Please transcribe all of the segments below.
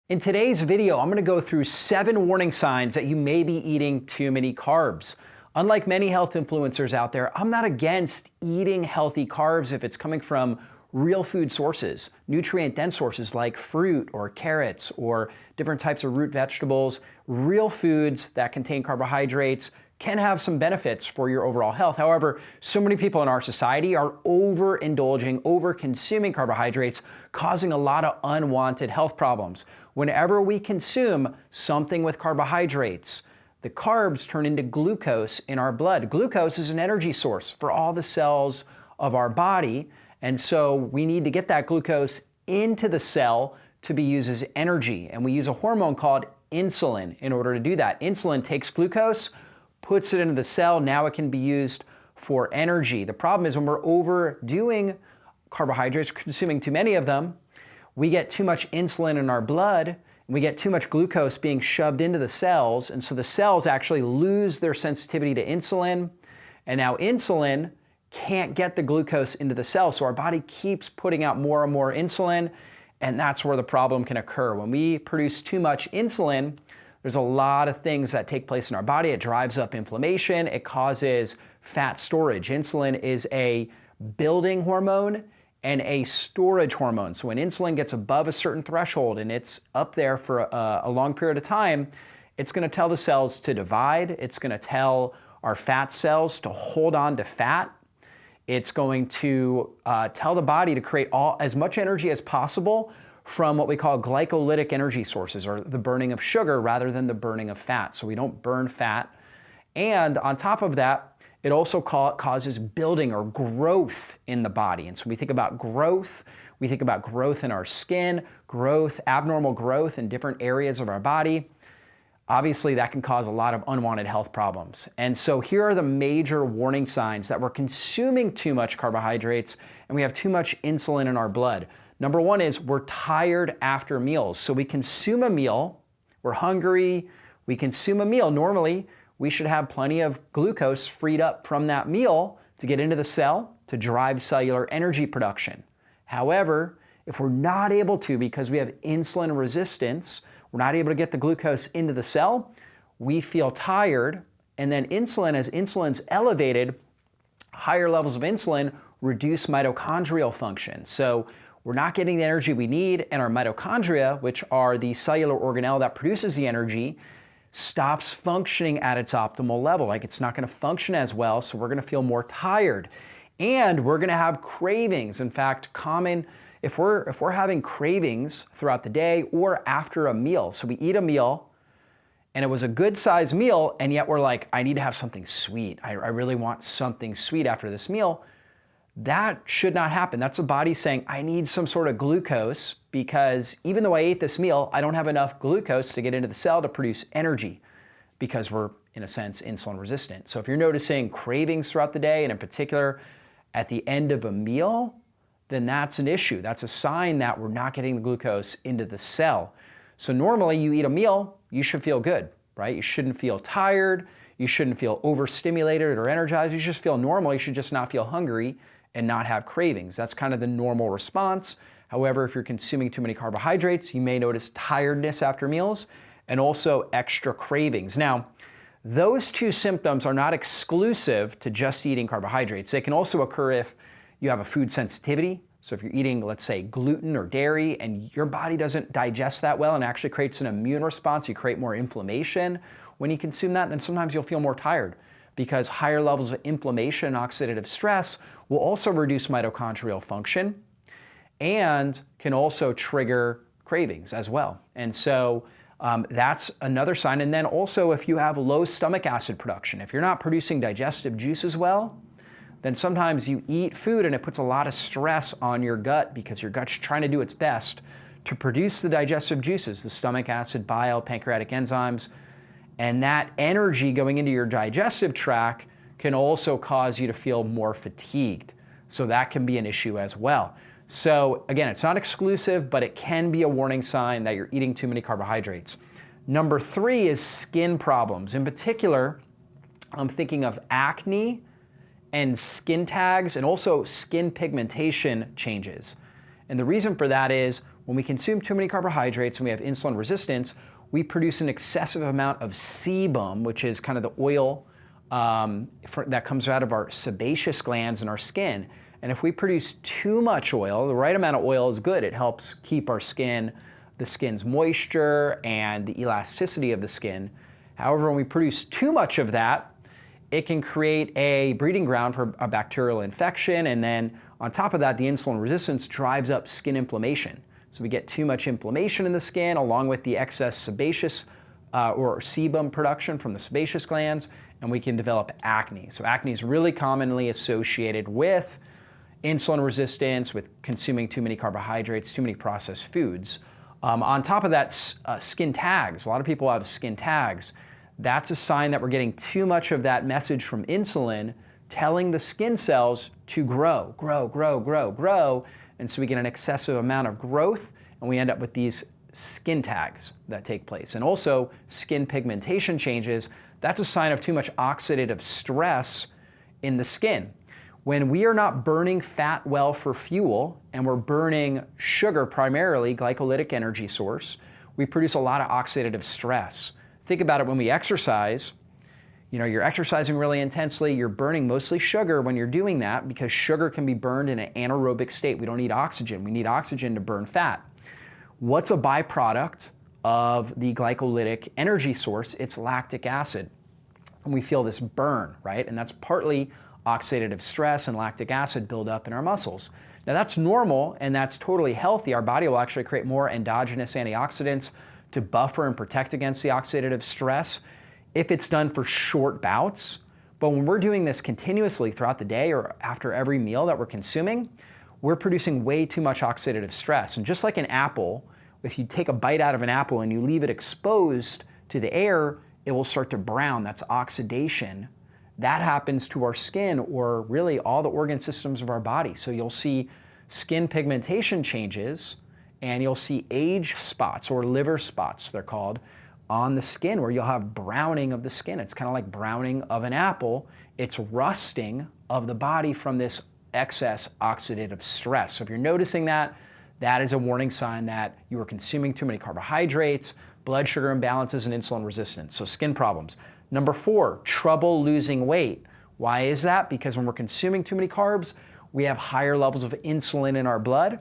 In today's video, I'm gonna go through 7 warning signs that you may be eating too many carbs. Unlike many health influencers out there, I'm not against eating healthy carbs if it's coming from real food sources, nutrient-dense sources like fruit or carrots or different types of root vegetables. Real foods that contain carbohydrates can have some benefits for your overall health. However, so many people in our society are overindulging, over-consuming carbohydrates, causing a lot of unwanted health problems. Whenever we consume something with carbohydrates, the carbs turn into glucose in our blood. Glucose is an energy source for all the cells of our body, and so we need to get that glucose into the cell to be used as energy. And we use a hormone called insulin in order to do that. Insulin takes glucose, puts it into the cell, now it can be used for energy. The problem is when we're overdoing carbohydrates, consuming too many of them, we get too much insulin in our blood, and we get too much glucose being shoved into the cells, and so the cells actually lose their sensitivity to insulin, and now insulin can't get the glucose into the cell, so our body keeps putting out more and more insulin, and that's where the problem can occur. When we produce too much insulin, there's a lot of things that take place in our body. It drives up inflammation, it causes fat storage. Insulin is a building hormone and a storage hormone. So when insulin gets above a certain threshold and it's up there for a long period of time, it's gonna tell the cells to divide. It's gonna tell our fat cells to hold on to fat. It's going to tell the body to create as much energy as possible from what we call glycolytic energy sources, or the burning of sugar rather than the burning of fat. So we don't burn fat. And on top of that, it also causes building or growth in the body. And so we think about growth, we think about growth in our skin, growth, abnormal growth in different areas of our body. Obviously, that can cause a lot of unwanted health problems. And so here are the major warning signs that we're consuming too much carbohydrates and we have too much insulin in our blood. Number one is we're tired after meals. So we consume a meal, we're hungry, we consume a meal. Normally, we should have plenty of glucose freed up from that meal to get into the cell to drive cellular energy production. However, if we're not able to, because we have insulin resistance, we're not able to get the glucose into the cell, we feel tired, and then insulin, as insulin's elevated, higher levels of insulin reduce mitochondrial function. So we're not getting the energy we need, and our mitochondria, which are the cellular organelle that produces the energy, stops functioning at its optimal level. Like, it's not gonna function as well, so we're gonna feel more tired. And we're gonna have cravings. In fact, if we're having cravings throughout the day or after a meal, so we eat a meal, and it was a good sized meal, and yet we're like, I need to have something sweet. I really want something sweet after this meal. That should not happen. That's the body saying, I need some sort of glucose because even though I ate this meal, I don't have enough glucose to get into the cell to produce energy because we're, in a sense, insulin resistant. So if you're noticing cravings throughout the day, and in particular at the end of a meal, then that's an issue. That's a sign that we're not getting the glucose into the cell. So normally you eat a meal, you should feel good, right? You shouldn't feel tired. You shouldn't feel overstimulated or energized. You should just feel normal. You should just not feel hungry and not have cravings. That's kind of the normal response. However, if you're consuming too many carbohydrates, you may notice tiredness after meals and also extra cravings. Now, those two symptoms are not exclusive to just eating carbohydrates. They can also occur if you have a food sensitivity. So if you're eating, let's say, gluten or dairy and your body doesn't digest that well and actually creates an immune response, you create more inflammation when you consume that, then sometimes you'll feel more tired, because higher levels of inflammation and oxidative stress will also reduce mitochondrial function and can also trigger cravings as well. And so that's another sign. And then also if you have low stomach acid production, if you're not producing digestive juices well, then sometimes you eat food and it puts a lot of stress on your gut because your gut's trying to do its best to produce the digestive juices, the stomach acid, bile, pancreatic enzymes, and that energy going into your digestive tract can also cause you to feel more fatigued. So that can be an issue as well. So again, it's not exclusive, but it can be a warning sign that you're eating too many carbohydrates. Number 3 is skin problems. In particular, I'm thinking of acne and skin tags and also skin pigmentation changes. And the reason for that is when we consume too many carbohydrates and we have insulin resistance, we produce an excessive amount of sebum, which is kind of the oil that comes out of our sebaceous glands in our skin. And if we produce too much oil, the right amount of oil is good. It helps keep our skin, the skin's moisture and the elasticity of the skin. However, when we produce too much of that, it can create a breeding ground for a bacterial infection. And then on top of that, the insulin resistance drives up skin inflammation. So we get too much inflammation in the skin along with the excess sebaceous or sebum production from the sebaceous glands, and we can develop acne. So acne is really commonly associated with insulin resistance, with consuming too many carbohydrates, too many processed foods. On top of that, skin tags. A lot of people have skin tags. That's a sign that we're getting too much of that message from insulin telling the skin cells to grow, grow, grow, grow, grow. And so we get an excessive amount of growth and we end up with these skin tags that take place. And also skin pigmentation changes. That's a sign of too much oxidative stress in the skin. When we are not burning fat well for fuel and we're burning sugar primarily, glycolytic energy source, we produce a lot of oxidative stress. Think about it when we exercise. You're exercising really intensely, you're burning mostly sugar when you're doing that because sugar can be burned in an anaerobic state. We don't need oxygen. We need oxygen to burn fat. What's a byproduct of the glycolytic energy source? It's lactic acid. And we feel this burn, right? And that's partly oxidative stress and lactic acid build up in our muscles. Now that's normal and that's totally healthy. Our body will actually create more endogenous antioxidants to buffer and protect against the oxidative stress if it's done for short bouts. But when we're doing this continuously throughout the day or after every meal that we're consuming, we're producing way too much oxidative stress. And just like an apple, if you take a bite out of an apple and you leave it exposed to the air, it will start to brown. That's oxidation. That happens to our skin or really all the organ systems of our body. So you'll see skin pigmentation changes and you'll see age spots or liver spots, they're called, on the skin where you'll have browning of the skin. It's kind of like browning of an apple. It's rusting of the body from this excess oxidative stress. So if you're noticing that, that is a warning sign that you are consuming too many carbohydrates, blood sugar imbalances, and insulin resistance. So skin problems. Number 4, trouble losing weight. Why is that? Because when we're consuming too many carbs, we have higher levels of insulin in our blood.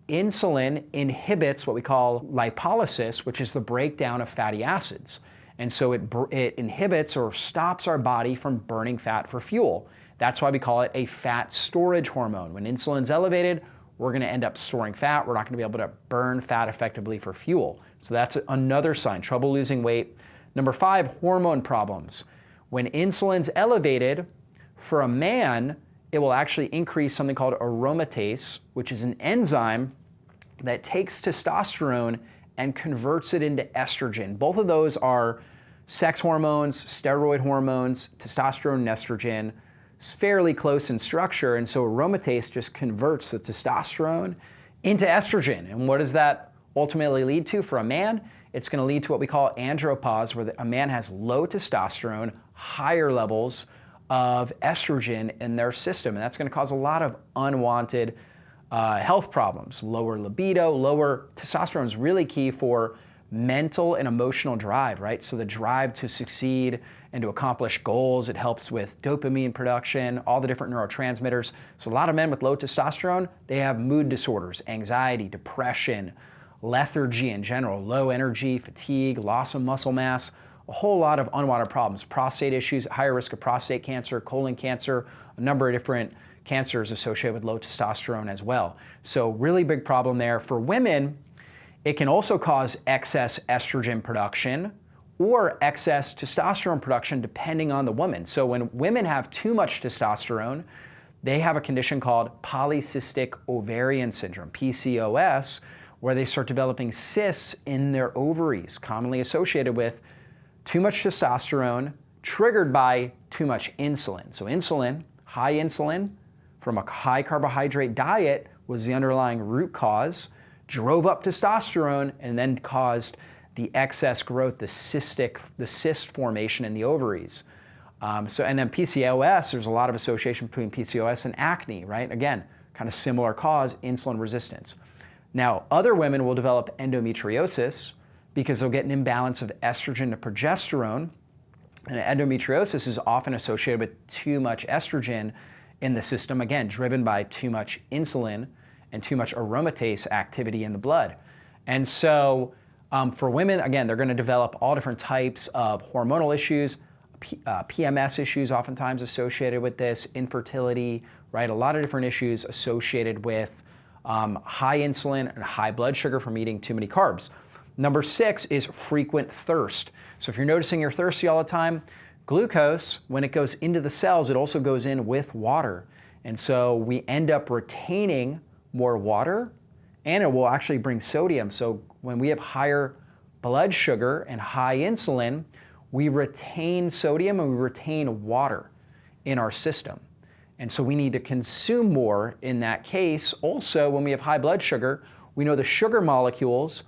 Insulin inhibits what we call lipolysis, which is the breakdown of fatty acids. And so it inhibits or stops our body from burning fat for fuel. That's why we call it a fat storage hormone. When insulin's elevated, we're going to end up storing fat. We're not going to be able to burn fat effectively for fuel. So that's another sign, trouble losing weight. Number 5, hormone problems. When insulin's elevated, for a man, it will actually increase something called aromatase, which is an enzyme that takes testosterone and converts it into estrogen. Both of those are sex hormones, steroid hormones, testosterone and estrogen. It's fairly close in structure, and so aromatase just converts the testosterone into estrogen. And what does that ultimately lead to for a man? It's going to lead to what we call andropause, where a man has low testosterone, higher levels of estrogen in their system. And that's going to cause a lot of unwanted health problems. Lower libido, lower testosterone is really key for mental and emotional drive, right? So the drive to succeed and to accomplish goals. It helps with dopamine production, all the different neurotransmitters. So a lot of men with low testosterone, they have mood disorders, anxiety, depression, lethargy in general, low energy, fatigue, loss of muscle mass, a whole lot of unwanted problems. Prostate issues, higher risk of prostate cancer, colon cancer, a number of different cancers associated with low testosterone as well. So really big problem there. For women, it can also cause excess estrogen production or excess testosterone production depending on the woman. So when women have too much testosterone, they have a condition called polycystic ovarian syndrome, PCOS, where they start developing cysts in their ovaries, commonly associated with too much testosterone triggered by too much insulin. So insulin, high insulin from a high carbohydrate diet was the underlying root cause, drove up testosterone, and then caused the excess growth, the cyst formation in the ovaries. And then PCOS, there's a lot of association between PCOS and acne, right? Again, kind of similar cause, insulin resistance. Now, other women will develop endometriosis because they'll get an imbalance of estrogen to progesterone. And endometriosis is often associated with too much estrogen in the system, again, driven by too much insulin and too much aromatase activity in the blood. And so for women, again, they're going to develop all different types of hormonal issues, PMS issues oftentimes associated with this, infertility, right? A lot of different issues associated with high insulin and high blood sugar from eating too many carbs. Number 6 is frequent thirst. So if you're noticing you're thirsty all the time, glucose, when it goes into the cells, it also goes in with water. And so we end up retaining more water, and it will actually bring sodium. So when we have higher blood sugar and high insulin, we retain sodium and we retain water in our system. And so we need to consume more in that case. Also, when we have high blood sugar, we know the sugar molecules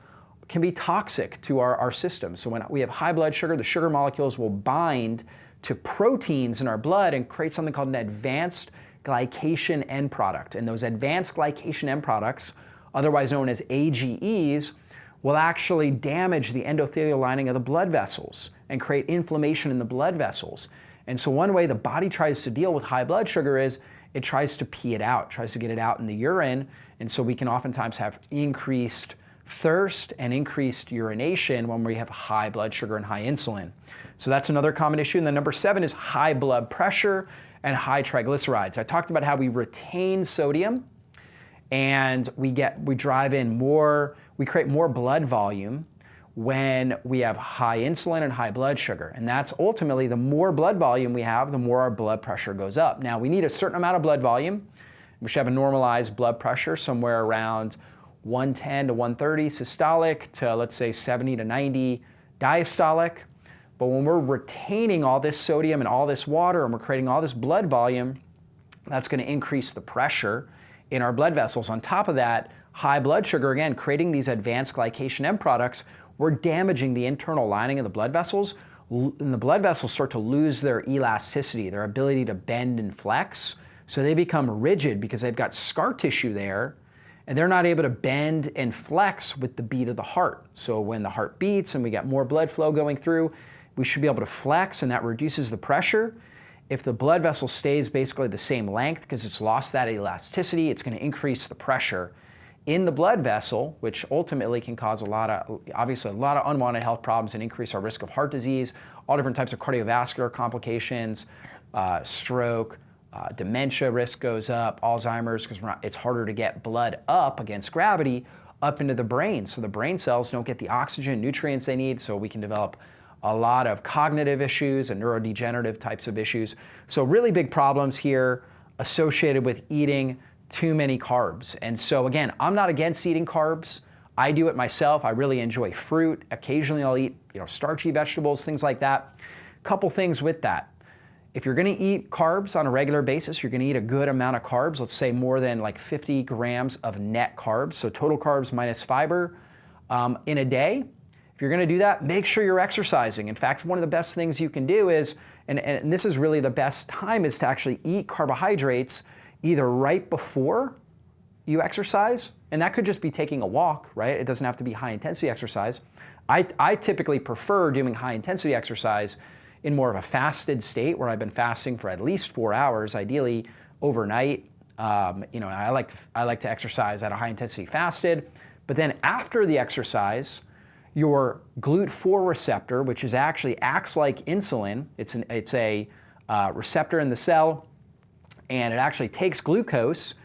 can be toxic to our system. So when we have high blood sugar, the sugar molecules will bind to proteins in our blood and create something called an advanced glycation end product. And those advanced glycation end products, otherwise known as AGEs, will actually damage the endothelial lining of the blood vessels and create inflammation in the blood vessels. And so one way the body tries to deal with high blood sugar is it tries to pee it out, tries to get it out in the urine. And so we can oftentimes have increased thirst and increased urination when we have high blood sugar and high insulin. So that's another common issue. And then number 7 is high blood pressure and high triglycerides. I talked about how we retain sodium and we create more blood volume when we have high insulin and high blood sugar. And that's ultimately, the more blood volume we have, the more our blood pressure goes up. Now, we need a certain amount of blood volume. We should have a normalized blood pressure somewhere around 110 to 130 systolic to, let's say, 70 to 90 diastolic. But when we're retaining all this sodium and all this water and we're creating all this blood volume, that's going to increase the pressure in our blood vessels. On top of that, high blood sugar, again, creating these advanced glycation end products, we're damaging the internal lining of the blood vessels, and the blood vessels start to lose their elasticity, their ability to bend and flex. So they become rigid because they've got scar tissue there, and they're not able to bend and flex with the beat of the heart. So when the heart beats and we get more blood flow going through, we should be able to flex, and that reduces the pressure. If the blood vessel stays basically the same length because it's lost that elasticity, it's going to increase the pressure in the blood vessel, which ultimately can cause a lot of unwanted health problems and increase our risk of heart disease, all different types of cardiovascular complications, stroke, dementia risk goes up, Alzheimer's, because it's harder to get blood up against gravity up into the brain. So the brain cells don't get the oxygen, nutrients they need, so we can develop a lot of cognitive issues and neurodegenerative types of issues. So really big problems here associated with eating too many carbs. And so again, I'm not against eating carbs. I do it myself. I really enjoy fruit. Occasionally I'll eat, starchy vegetables, things like that. Couple things with that. If you're going to eat carbs on a regular basis, you're going to eat a good amount of carbs, let's say more than like 50 grams of net carbs, so total carbs minus fiber in a day. If you're going to do that, make sure you're exercising. In fact, one of the best things you can do is, and this is really the best time, is to actually eat carbohydrates either right before you exercise, and that could just be taking a walk, right? It doesn't have to be high intensity exercise. I typically prefer doing high intensity exercise in more of a fasted state where I've been fasting for at least 4 hours, ideally overnight. I like to exercise at a high intensity fasted, but then after the exercise, your GLUT4 receptor, which actually acts like insulin, it's a receptor in the cell, and it actually takes glucose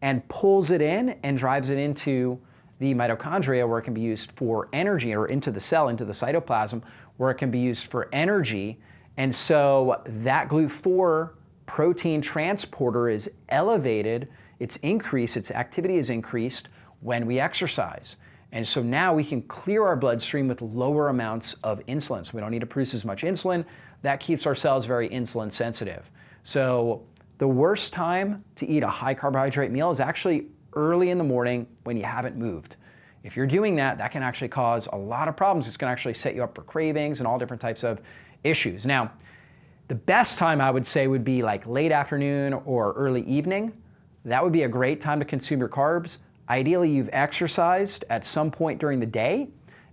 and pulls it in and drives it into the mitochondria where it can be used for energy, or into the cell, into the cytoplasm, where it can be used for energy. And so that GLUT4 protein transporter is elevated, its activity is increased when we exercise. And so now we can clear our bloodstream with lower amounts of insulin. So we don't need to produce as much insulin. That keeps our cells very insulin sensitive. So the worst time to eat a high carbohydrate meal is actually early in the morning when you haven't moved. If you're doing that, that can actually cause a lot of problems. It's going to actually set you up for cravings and all different types of issues. Now, the best time I would say would be like late afternoon or early evening. That would be a great time to consume your carbs. Ideally, you've exercised at some point during the day,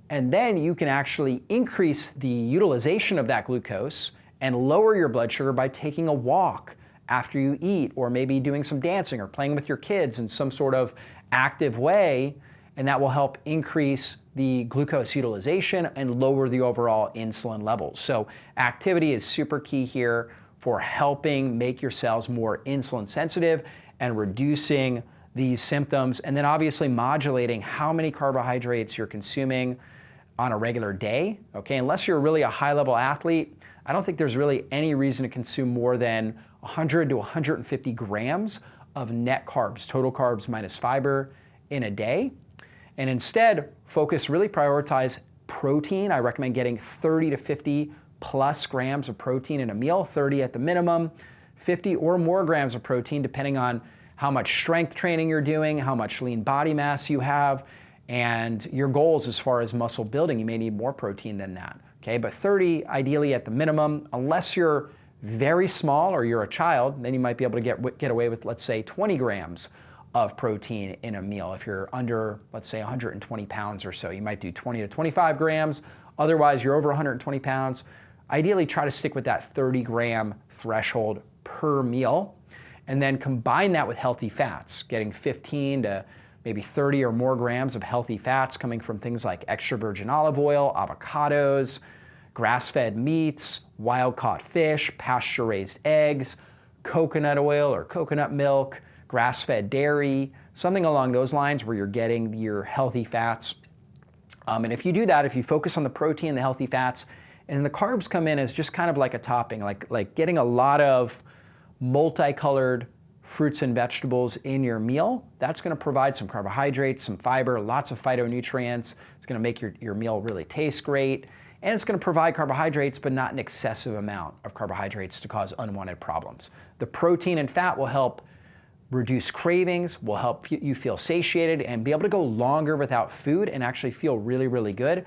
and then you can actually increase the utilization of that glucose and lower your blood sugar by taking a walk after you eat, or maybe doing some dancing or playing with your kids in some sort of active way, and that will help increase the glucose utilization and lower the overall insulin levels. So activity is super key here for helping make your cells more insulin sensitive and reducing these symptoms, and then obviously modulating how many carbohydrates you're consuming on a regular day. Okay, unless you're really a high-level athlete, I don't think there's really any reason to consume more than 100 to 150 grams of net carbs, total carbs minus fiber, in a day. And instead, really prioritize protein. I recommend getting 30 to 50 plus grams of protein in a meal, 30 at the minimum, 50 or more grams of protein depending on how much strength training you're doing, how much lean body mass you have, and your goals as far as muscle building. You may need more protein than that, okay? But 30 ideally at the minimum. Unless you're very small or you're a child, then you might be able to get away with, let's say, 20 grams of protein in a meal. If you're under, let's say, 120 pounds or so, you might do 20 to 25 grams. Otherwise, you're over 120 pounds. Ideally, try to stick with that 30-gram threshold per meal, and then combine that with healthy fats, getting 15 to maybe 30 or more grams of healthy fats coming from things like extra virgin olive oil, avocados, grass-fed meats, wild-caught fish, pasture-raised eggs, coconut oil or coconut milk, grass-fed dairy, something along those lines where you're getting your healthy fats. And if you do that, if you focus on the protein and the healthy fats, and the carbs come in as just kind of like a topping, like getting a lot of multicolored fruits and vegetables in your meal, that's going to provide some carbohydrates, some fiber, lots of phytonutrients. It's going to make your meal really taste great. And it's going to provide carbohydrates, but not an excessive amount of carbohydrates to cause unwanted problems. The protein and fat will help reduce cravings, will help you feel satiated and be able to go longer without food and actually feel really, really good.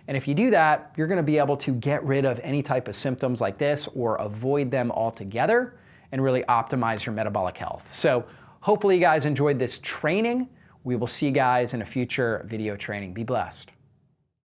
And if you do that, you're going to be able to get rid of any type of symptoms like this or avoid them altogether and really optimize your metabolic health. So hopefully you guys enjoyed this training. We will see you guys in a future video training. Be blessed.